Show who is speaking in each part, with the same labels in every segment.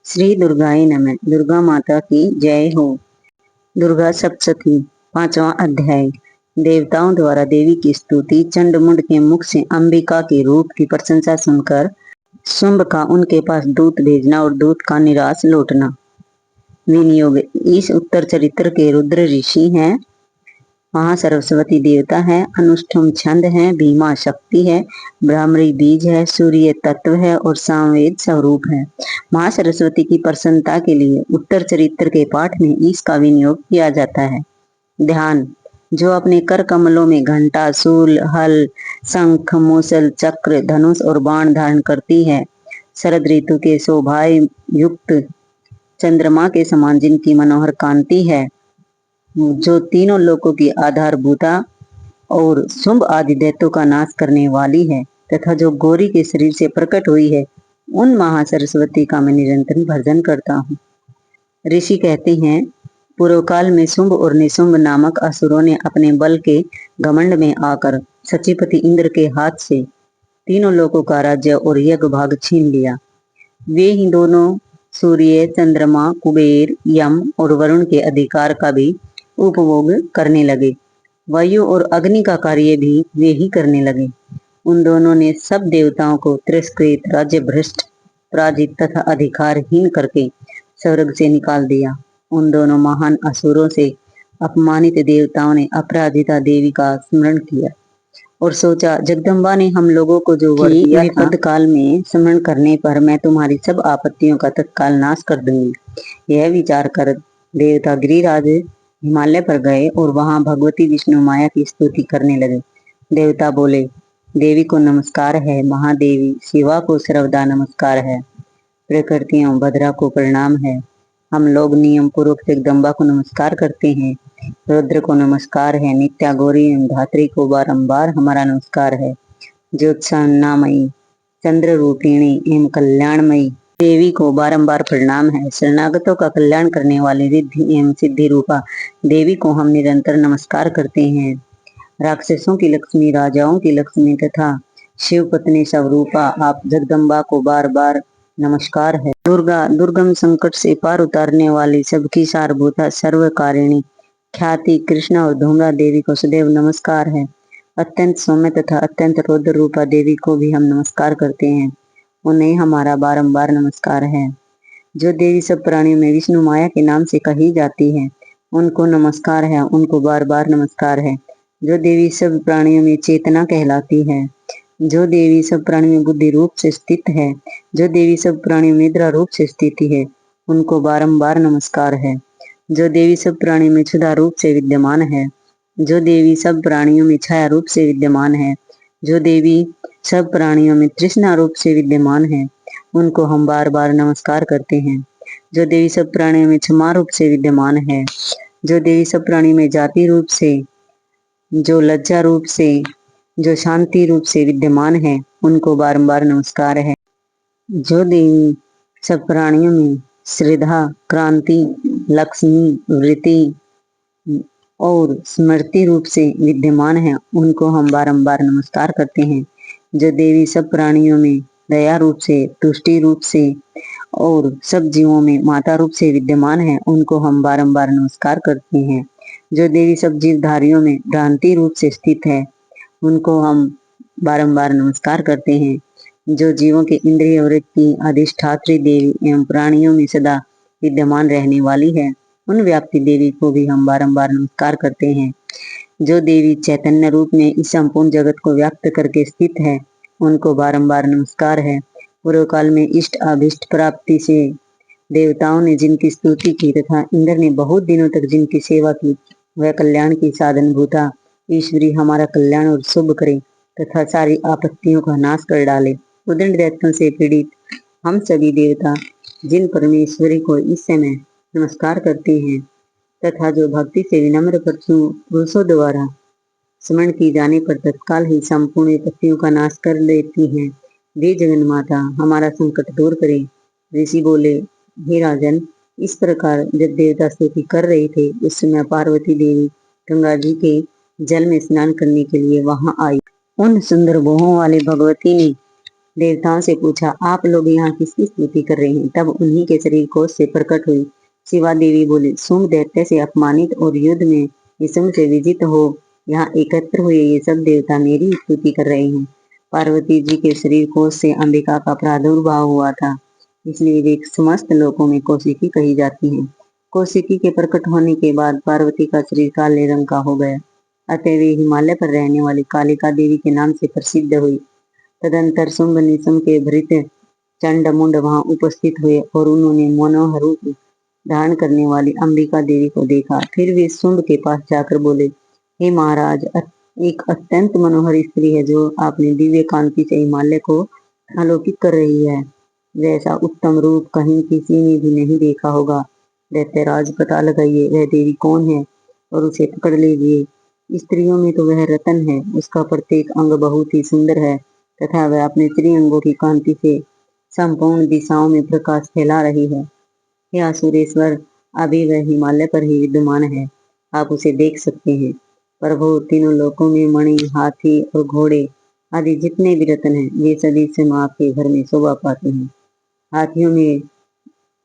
Speaker 1: श्री दुर्गाए नमः। दुर्गा माता की जय हो। दुर्गा सप्तशती पांचवा अध्याय। देवताओं द्वारा देवी की स्तुति। चंडमुंड के मुख से अंबिका के रूप की प्रशंसा सुनकर शुंभ का उनके पास दूत भेजना और दूत का निराश लौटना। विनियोग। इस उत्तर चरित्र के रुद्र ऋषि हैं, महासरस्वती देवता है, अनुष्ठुम छंद है, भीमा शक्ति है, ब्राह्मणी बीज है, सूर्य तत्व है और सामवेद स्वरूप है। महासरस्वती की प्रसन्नता के लिए उत्तर चरित्र के पाठ में इसका विनियोग किया जाता है। ध्यान। जो अपने कर कमलों में घंटा, शूल, हल, शंख, मूसल, चक्र, धनुष और बाण धारण करती है, शरद ऋतु के शोभा युक्त चंद्रमा के समान जिनकी मनोहर कांति है, जो तीनों लोकों की आधारभूता और शुंभ आदि दैत्यों का नाश करने वाली है, तथा जो गौरी के शरीर से प्रकट हुई है, उन महासरस्वती का मैं निरंतर भजन करता हूँ। ऋषि कहते हैं, पूर्व काल में शुंभ और निशुंभ नामक असुरों ने अपने बल के घमंड में आकर सचिपति इंद्र के हाथ से तीनों लोकों का राज्य और यज्ञ भाग छीन लिया। वे ही दोनों सूर्य, चंद्रमा, कुबेर, यम और वरुण के अधिकार का भी उपभोग करने लगे। वायु और अग्नि का कार्य भी वे ही करने लगे। उन दोनों ने सब देवताओं को तिरस्कृत, राज्य भ्रष्ट, पराजित तथा अधिकारहीन करके स्वर्ग से निकाल दिया। उन दोनों महान असुरों से अपमानित देवताओं ने अपराजिता देवी का स्मरण किया और सोचा, जगदम्बा ने हम लोगों को जो वर दिया था, विपद काल में स्मरण करने पर मैं तुम्हारी सब आपत्तियों का तत्काल नाश कर दूंगी। यह विचार कर देवता गिरिराज हिमालय पर गए और वहां भगवती विष्णु माया की स्तुति करने लगे। देवता बोले, देवी को नमस्कार है, महादेवी शिवा को सर्वदा नमस्कार है, प्रकृतियों भद्रा को प्रणाम है। हम लोग नियम पूर्वक जगदम्बा को नमस्कार करते हैं। रुद्र को नमस्कार है, नित्या गौरी एवं धात्री को बारंबार हमारा नमस्कार है। ज्योत्सनामयी, चंद्र रूपिणी एवं कल्याणमयी देवी को बारंबार प्रणाम है। शरणागतों का कल्याण करने वाली रिद्धि एवं सिद्धि रूपा देवी को हम निरंतर नमस्कार करते हैं। राक्षसों की लक्ष्मी, राजाओं की लक्ष्मी तथा शिव पत्नी स्वरूपा आप जगदम्बा को बार बार नमस्कार है। दुर्गा, दुर्गम संकट से पार उतारने वाली, सबकी सारभूता, सर्वकारिणी, ख्याति कृष्णा और धूम्रा देवी को सदैव नमस्कार है। अत्यंत सौम्य तथा अत्यंत रौद्र रूपा देवी को भी हम नमस्कार करते हैं, उन्हें हमारा बारंबार नमस्कार है। जो देवी सब प्राणियों में विष्णु माया के नाम से कही जाती है, उनको नमस्कार है, उनको बार बार नमस्कार है। जो देवी सब प्राणियों में चेतना कहलाती है, जो देवी सब प्राणियों में बुद्धि रूप से स्थित है, जो देवी सब प्राणियों में निद्रा रूप से स्थित है, उनको बारंबार नमस्कार है। जो देवी सब प्राणियों में क्षुधा रूप से विद्यमान है, जो देवी सब प्राणियों में छाया रूप से विद्यमान है, जो देवी सब प्राणियों में तृष्णा रूप से विद्यमान है, उनको हम बार बार नमस्कार करते हैं। जो देवी सब प्राणियों में क्षमा रूप से विद्यमान है, जो देवी सब प्राणियों में जाति रूप से, जो लज्जा रूप से, जो शांति रूप से विद्यमान है, उनको बारंबार नमस्कार है। जो देवी सब प्राणियों में श्रद्धा, क्रांति, लक्ष्मी, वृत्ति और स्मृति रूप से विद्यमान है, उनको हम बारंबार नमस्कार करते हैं। जो देवी सब प्राणियों में दया रूप से, तुष्टि रूप से और सब जीवों में माता रूप से विद्यमान है, उनको हम बारंबार नमस्कार करते हैं। जो देवी सब जीवधारियों में भ्रांति रूप से स्थित है, उनको हम बारंबार नमस्कार करते हैं। जो जीवों के इंद्रिय वृत्ति अधिष्ठात्री देवी एवं प्राणियों में सदा विद्यमान रहने वाली है, उन व्याप्ति देवी को भी हम बारंबार नमस्कार करते हैं। जो देवी चैतन्य रूप में इस संपूर्ण जगत को व्याप्त करके स्थित है, उनको बारंबार नमस्कार है। पूर्व काल में इष्ट अभिष्ट प्राप्ति से देवताओं ने जिनकी स्तुति की तथा इंद्र ने बहुत दिनों तक जिनकी सेवा की, वह कल्याण की साधन भूता ईश्वरी हमारा कल्याण और शुभ करे तथा सारी आपत्तियों का नाश कर डाले। उदंड दैत्यों से पीड़ित हम सभी देवता जिन परमेश्वरी को इस समय नमस्कार करते हैं तथा जो भक्ति से विनम्र पुरुषों द्वारा स्मरण की जाने पर तत्काल ही संपूर्ण विपत्तियों का नाश कर देती हैं, वे जगन माता हमारा संकट दूर करे। ऋषि बोले, हे राजन, इस प्रकार जब देवता स्तुति कर रहे थे, उस समय पार्वती देवी गंगा जी के जल में स्नान करने के लिए वहां आई। उन सुंदर भुवों वाली भगवती ने देवताओं से पूछा, आप लोग यहाँ किसकी स्तुति कर रहे हैं? तब उन्हीं के शरीर कोष से प्रकट हुई शिवा देवी बोली, शुंभ दैत्य से अपमानित और युद्ध में निशुंभ से विजित हो यहाँ एकत्र हुए ये सब देवता मेरी स्तुति कर रहे हैं। पार्वती जी के शरीर कोष से अंबिका का प्रादुर्भाव हुआ था, इसलिए वे समस्त लोकों में कौशिकी कही जाती हैं। कौशिकी के प्रकट होने के बाद पार्वती का शरीर काले रंग का हो गया, अतः वे हिमालय पर रहने वाली कालिका देवी के नाम से प्रसिद्ध हुई। तदंतर शुंभ निशुंभ के भृत चंड मुंड वहां उपस्थित हुए और उन्होंने मनोहर रूप धारण करने वाली अंबिका देवी को देखा। फिर वे शुंभ के पास जाकर बोले, हे महाराज, एक अत्यंत मनोहर स्त्री है जो आपने दिव्य कांति से हिमालय को आलोकित कर रही है। वैसा उत्तम रूप कहीं किसी ने भी नहीं देखा होगा। दैत्यराज, पता लगाइए वह देवी कौन है और उसे पकड़ लीजिए। स्त्रियों में तो वह रतन है, उसका प्रत्येक अंग बहुत ही सुंदर है तथा वह अपने त्रिअंगों की कांति से संपूर्ण दिशाओं में प्रकाश फैला रही है। हे असुरेश्वर, अभी वह हिमालय पर ही विद्यमान है, आप उसे देख सकते हैं। प्रभु, तीनों लोकों में मणि, हाथी और घोड़े आदि जितने भी रत्न हैं, वे सभी से आपके घर में शोभा पाते हैं। हाथियों में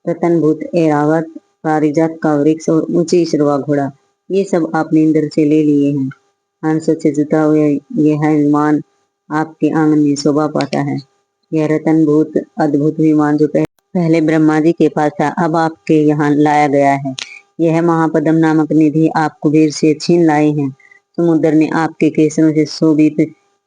Speaker 1: रतनभूत ऐरावत, पारिजात का वृक्ष और ऊंची श्रवा घोड़ा, ये सब आपने इंद्र से ले लिए हैं। हंसों से जुता हुआ यह विमान आपके आंगन में शोभा पाता है। यह रतनभूत अद्भुत विमान जो पहले ब्रह्मा जी के पास था, अब आपके यहाँ लाया गया है। यह महापद्म नामक निधि आप कुबेर से छीन लाए हैं। समुद्र ने आपके केसरों से शोभित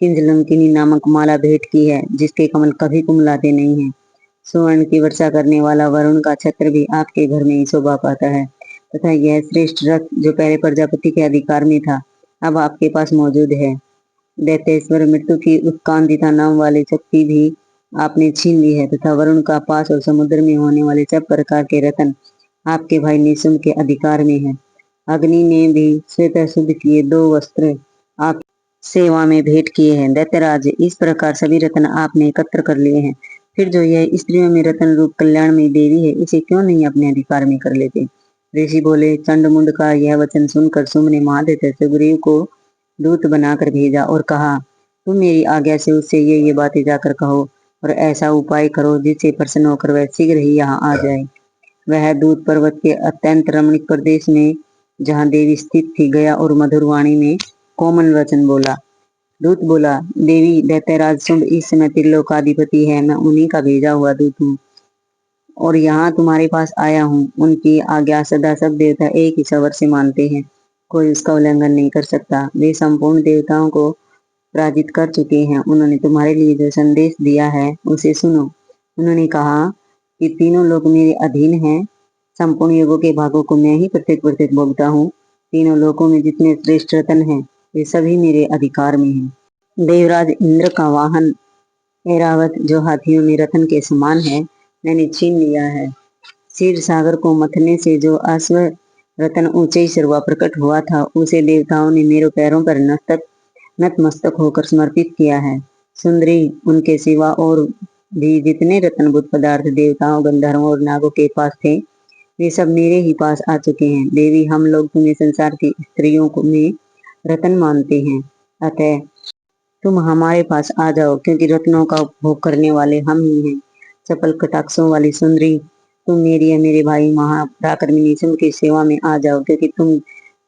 Speaker 1: किंजलंकिनी नामक माला भेंट की है, जिसके कमल कभी कुमलाते नहीं हैं। सुवर्ण की वर्षा करने वाला वरुण का छत्र भी आपके घर में ही शोभा पाता है तथा यह श्रेष्ठ रथ जो पहले प्रजापति के अधिकार में था, अब आपके पास मौजूद है। दैत्येश्वर, मृत्यु की उत्कांदिता नाम वाली शक्ति भी आपने छीन ली है तथा वरुण का पास और समुद्र में होने वाले सब प्रकार के रतन आपके भाई निशुंभ के अधिकार में है। अग्नि ने भी श्वेत शुद्ध किए 2 वस्त्र आप सेवा में भेंट किए हैं। दैत्यराज, इस प्रकार सभी रत्न आपने एकत्र कर लिए हैं, फिर जो यह स्त्रियों में रतन रूप कल्याण में देवी है, इसे क्यों नहीं अपने अधिकार में कर लेते? ऋषि बोले, चंडमुंड का यह वचन सुनकर शुंभ ने महादेव सुग्रीव को दूत बनाकर भेजा और कहा, तुम मेरी आज्ञा से उससे ये बातें जाकर कहो और ऐसा उपाय करो जिससे प्रसन्न होकर वह शीघ्र ही यहाँ आ जाए। वह दूत पर्वत के अत्यंत रमणीक प्रदेश में जहाँ देवी स्थित थी गया और मधुर वाणी में कोमल वचन बोला। दूत बोला, देवी, दैत्यराज शुंभ इस समय त्रिलोकाधिपति है, मैं उन्हीं का भेजा हुआ दूत हूँ और यहाँ तुम्हारे पास आया हूँ। उनकी आज्ञा सदा सब देवता एक ही स्वर से मानते हैं, कोई उसका उल्लंघन नहीं कर सकता। वे संपूर्ण देवताओं को पराजित कर चुके हैं। उन्होंने तुम्हारे लिए जो संदेश दिया है उसे सुनो। उन्होंने कहा कि तीनों लोग मेरे अधीन हैं, संपूर्ण युगों के भागों को मैं ही प्रत्येक प्रत्येक भोगता हूँ। तीनों लोकों में जितने श्रेष्ठ रतन हैं, वे सभी मेरे अधिकार में हैं। देवराज इंद्र का वाहन ऐरावत जो हाथियों में रतन के समान है, मैंने छीन लिया है। क्षीर सागर को मथने से जो अश्व रतन ऊंचे सिरवा प्रकट हुआ था, उसे देवताओं ने मेरे पैरों पर नतमस्तक होकर समर्पित किया है। सुंदरी, उनके सिवा और भी जितने रत्नभूत पदार्थ देवताओं, गंधर्वों और नागों के पास थे, वे सब मेरे ही पास आ चुके हैं। देवी, हम लोग तुम्हें संसार की स्त्रियों को में रतन मानते हैं, अतः तुम हमारे पास आ जाओ, क्योंकि रत्नों का उपभोग करने वाले हम ही हैं। चपल कटाक्षों वाली सुंदरी, तुम मेरी या मेरे भाई महापराक्रमी निशुंभ की सेवा में आ जाओ, क्योंकि तुम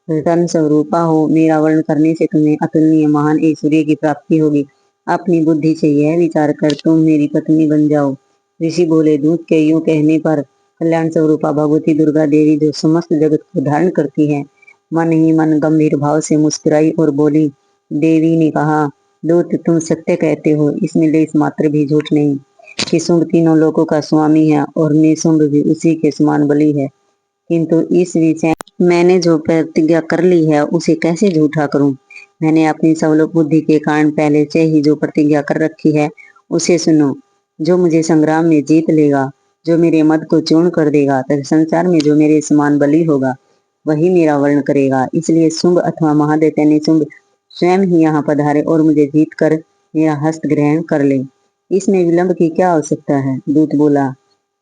Speaker 1: रतन स्वरूपा हो। मेरा वर्ण करने से तुम्हें अतुलनीय महान ऐश्वर्य की प्राप्ति होगी। अपनी बुद्धि से यह विचार कर तुम मेरी पत्नी बन जाओ। ऋषि बोले, दूत के यूं कहने पर कल्याण स्वरूपा भगवती दुर्गा देवी जो समस्त जगत को धारण करती है, मन ही मन गंभीर भाव से मुस्कुराई और बोली। देवी ने कहा, दूत, तुम सत्य कहते हो, इसमें लेस मात्र भी झूठ नहीं कि शुंभ तीनों लोकों का स्वामी है और निशुंभ भी उसी के समान बली है, किंतु इस विषय मैंने जो प्रतिज्ञा कर ली है उसे कैसे झूठा करूं? मैंने अपनी सवलोक बुद्धि के कारण पहले से ही जो प्रतिज्ञा कर रखी है उसे सुनो। जो मुझे संग्राम में जीत लेगा, जो मेरे मद को चूर्ण कर देगा तथा संसार में जो मेरे समान बली होगा, वही मेरा वर्ण करेगा। इसलिए शुंभ अथवा महादैत्य निशुंभ स्वयं ही यहाँ पधारे और मुझे जीत कर मेरा हस्त ग्रहण कर ले। इसमें विलंब की क्या आवश्यकता है? दूत बोला,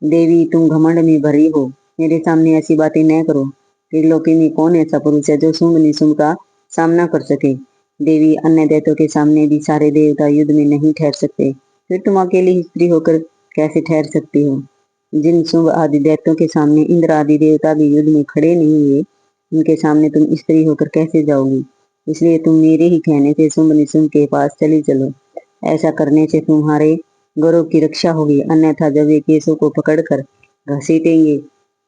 Speaker 1: देवी, तुम घमंड में भरी हो, मेरे सामने ऐसी बातें न करो। त्रिलोकी में कौन ऐसा पुरुष है जो शुंभ निशुंभ का सामना कर सके? देवी, अन्य दैत्यों के सामने भी सारे देवता युद्ध में नहीं ठहर सकते फिर तुम अकेली ही स्त्री होकर कैसे ठहर सकती हो? जिन शुंभ आदि दैत्यों के सामने इंद्र आदि देवता भी युद्ध में खड़े नहीं हुए, उनके सामने तुम स्त्री होकर कैसे जाओगी? इसलिए तुम मेरे ही कहने से शुंभ निशुंभ के पास चली चलो। ऐसा करने से तुम्हारे गौरव की रक्षा होगी, अन्यथा जब ये केसों को पकड़कर घसीटेंगे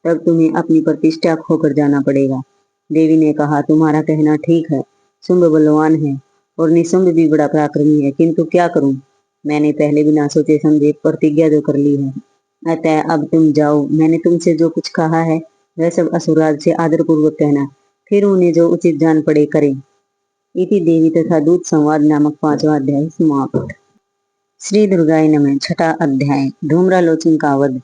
Speaker 1: तब तुम्हें अपनी प्रतिष्ठा खोकर जाना पड़ेगा। देवी ने कहा, तुम्हारा कहना ठीक है। शुंभ बलवान है और निशुंभ भी बड़ा पराक्रमी है, किंतु क्या करूं? मैंने पहले बिना सोचे समझे प्रतिज्ञा जो कर ली है, अतः अब तुम जाओ। मैंने तुमसे जो कुछ कहा है वह सब असुरराज से आदरपूर्वक कहना, फिर उन्हें जो उचित जान पड़े करें। इति देवी तथा दूत संवाद नामक 5वां अध्याय समाप्त। श्री दुर्गाय नमः। छठा अध्याय धूम्रालोचन का वध।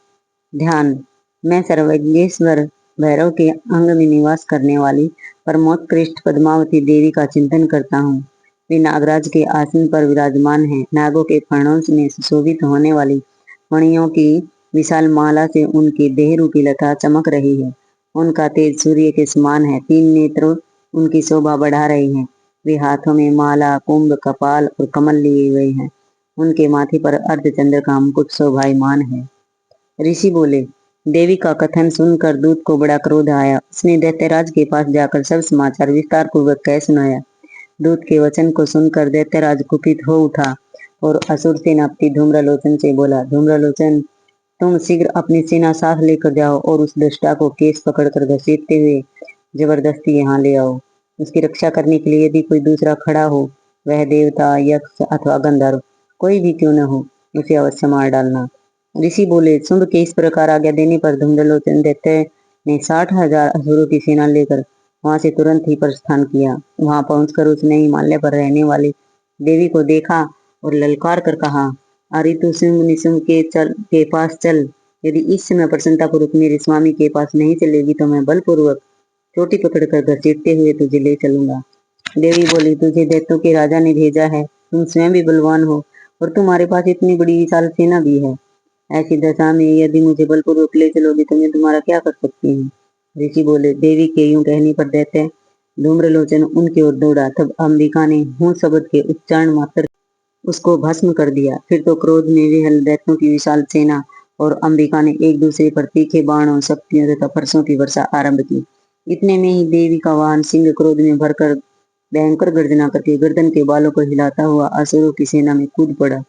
Speaker 1: ध्यान। मैं सर्वज्ञेश्वर भैरव के अंग में निवास करने वाली परमोत्कृष्ट पद्मावती देवी का चिंतन करता हूँ। वे नागराज के आसन पर विराजमान है। नागों के फणों में सुशोभित होने वाली मणियों की विशाल माला से उनकी देह रूपी लता चमक रही है। उनका तेज सूर्य के समान है। 3 नेत्र उनकी शोभा बढ़ा रहे हैं। वे हाथों में माला, कुंभ, कपाल और कमल लिए हुए हैं। उनके माथे पर अर्धचंद्र का मुकुट शोभायमान है। ऋषि बोले, देवी का कथन सुनकर दूत को बड़ा क्रोध आया। उसने दैत्यराज के पास जाकर सब समाचार विस्तार पूर्वक कह सुनाया। दूत के वचन को सुनकर दैत्यराज कुपित हो उठा और असुर सेनापति धूम्रलोचन से बोला, धूम्रलोचन, तुम शीघ्र अपनी सेना साथ लेकर जाओ और उस दुष्टा को केस पकड़कर घसीटते हुए जबरदस्ती यहाँ ले आओ। उसकी रक्षा करने के लिए यदि कोई दूसरा खड़ा हो, वह देवता, यक्ष अथवा गंधर्व कोई भी क्यों न हो, उसे अवश्य मार डालना। ऋषि बोले, शुंभ के इस प्रकार आज्ञा देने पर धूम्रलोचन दैत्य ने 60,000 असुरों की सेना लेकर वहां से तुरंत ही प्रस्थान किया। वहां पहुंचकर उसने हिमालय पर रहने वाली देवी को देखा और ललकार कर कहा, अरे तू शुंभ निशुंभ के पास चल। यदि इस समय प्रसन्नता पूर्वक मेरे स्वामी के पास नहीं चलेगी तो मैं बलपूर्वक चोटी पकड़कर घसीटते हुए तुझे ले चलूंगा। देवी बोली, तुझे दैत्यों के राजा ने भेजा है। तुम स्वयं भी बलवान हो और तुम्हारे पास इतनी बड़ी विशाल सेना भी है। ऐसी दशा में यदि मुझे बलपूर्वक ले चलोगे तो मैं तुम्हारा क्या कर सकती हूँ? ऋषि बोले, देवी के यूं कहने पर दैत्य धूम्रलोचन उनकी ओर दौड़ा। तब अंबिका ने हूं शब्द के उच्चारण मात्र उसको भस्म कर दिया। फिर तो क्रोध में विहल दैत्यों की विशाल सेना और अंबिका ने एक दूसरे पर तीखे बाणों, शक्तियों तथा फरसों की वर्षा आरंभ की। इतने में ही देवी का वाहन सिंह क्रोध में भरकर भयंकर गर्जना करके गर्दन के बालों को हिलाता हुआ असुरों की सेना में कूद पड़ा।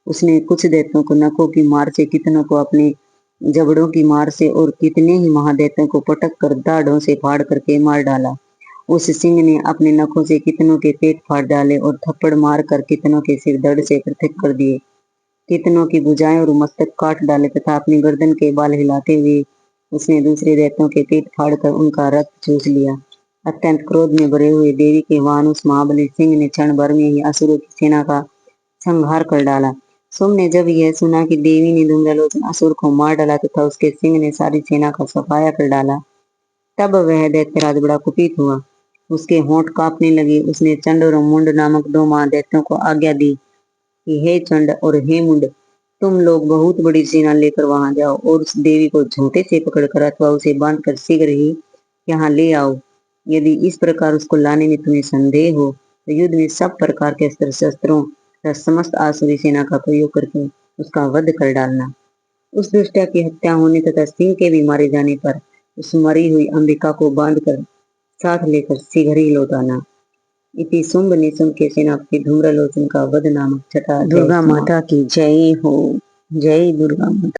Speaker 1: उसने कुछ दैत्यों को नखों की मार से, कितनों को अपने जबड़ों की मार से और कितने ही महादैत्यों को पटक कर दाढ़ों से फाड़ करके मार डाला। उस सिंह ने अपने नखों से कितनों के पेट फाड़ डाले और थप्पड़ मार कर कितनों के सिर धड़ से पृथक कर दिए। कितनों की भुजाएं और मस्तक काट डाले तथा अपनी गर्दन के बाल हिलाते हुए उसने दूसरे दैत्यों के पेट फाड़कर उनका रक्त चूस लिया। अत्यंत क्रोध में भरे हुए देवी के वाहन उस महाबली सिंह ने क्षण भर में ही असुरों की सेना का संहार कर डाला। सोम ने जब यह सुना कि देवी ने धूम्रलोचन असुर को मार डाला तथा उसके सिंह ने सारी सेना का सफाया कर डाला, तब वह दैत्यराज बड़ा कुपित हुआ। उसके होंठ कांपने लगे। उसने चंड और मुंड नामक 2 महादैत्यों को आज्ञा दी कि हे चंड और हे मुंड, तुम लोग बहुत बड़ी सेना लेकर वहां जाओ और उस देवी को झूठे से पकड़कर अथवा उसे बांधकर शीघ्र ही यहाँ ले आओ। यदि इस प्रकार उसको लाने में तुम्हें संदेह हो तो युद्ध में सब प्रकार के अस्त्र शस्त्रों तथा समस्त आसुरी सेना का प्रयोग करके उसका वध कर डालना। उस दुष्टा की हत्या होने तथा सिंह के भी मारे जाने पर उस मरी हुई अंबिका को बांधकर साथ लेकर शीघ्र ही लौट आना। इति शुंभ निशुंभ के सेनापति धूम्रलोचन का वध नामक छठा। दुर्गा माता की जय हो। जय दुर्गा माता।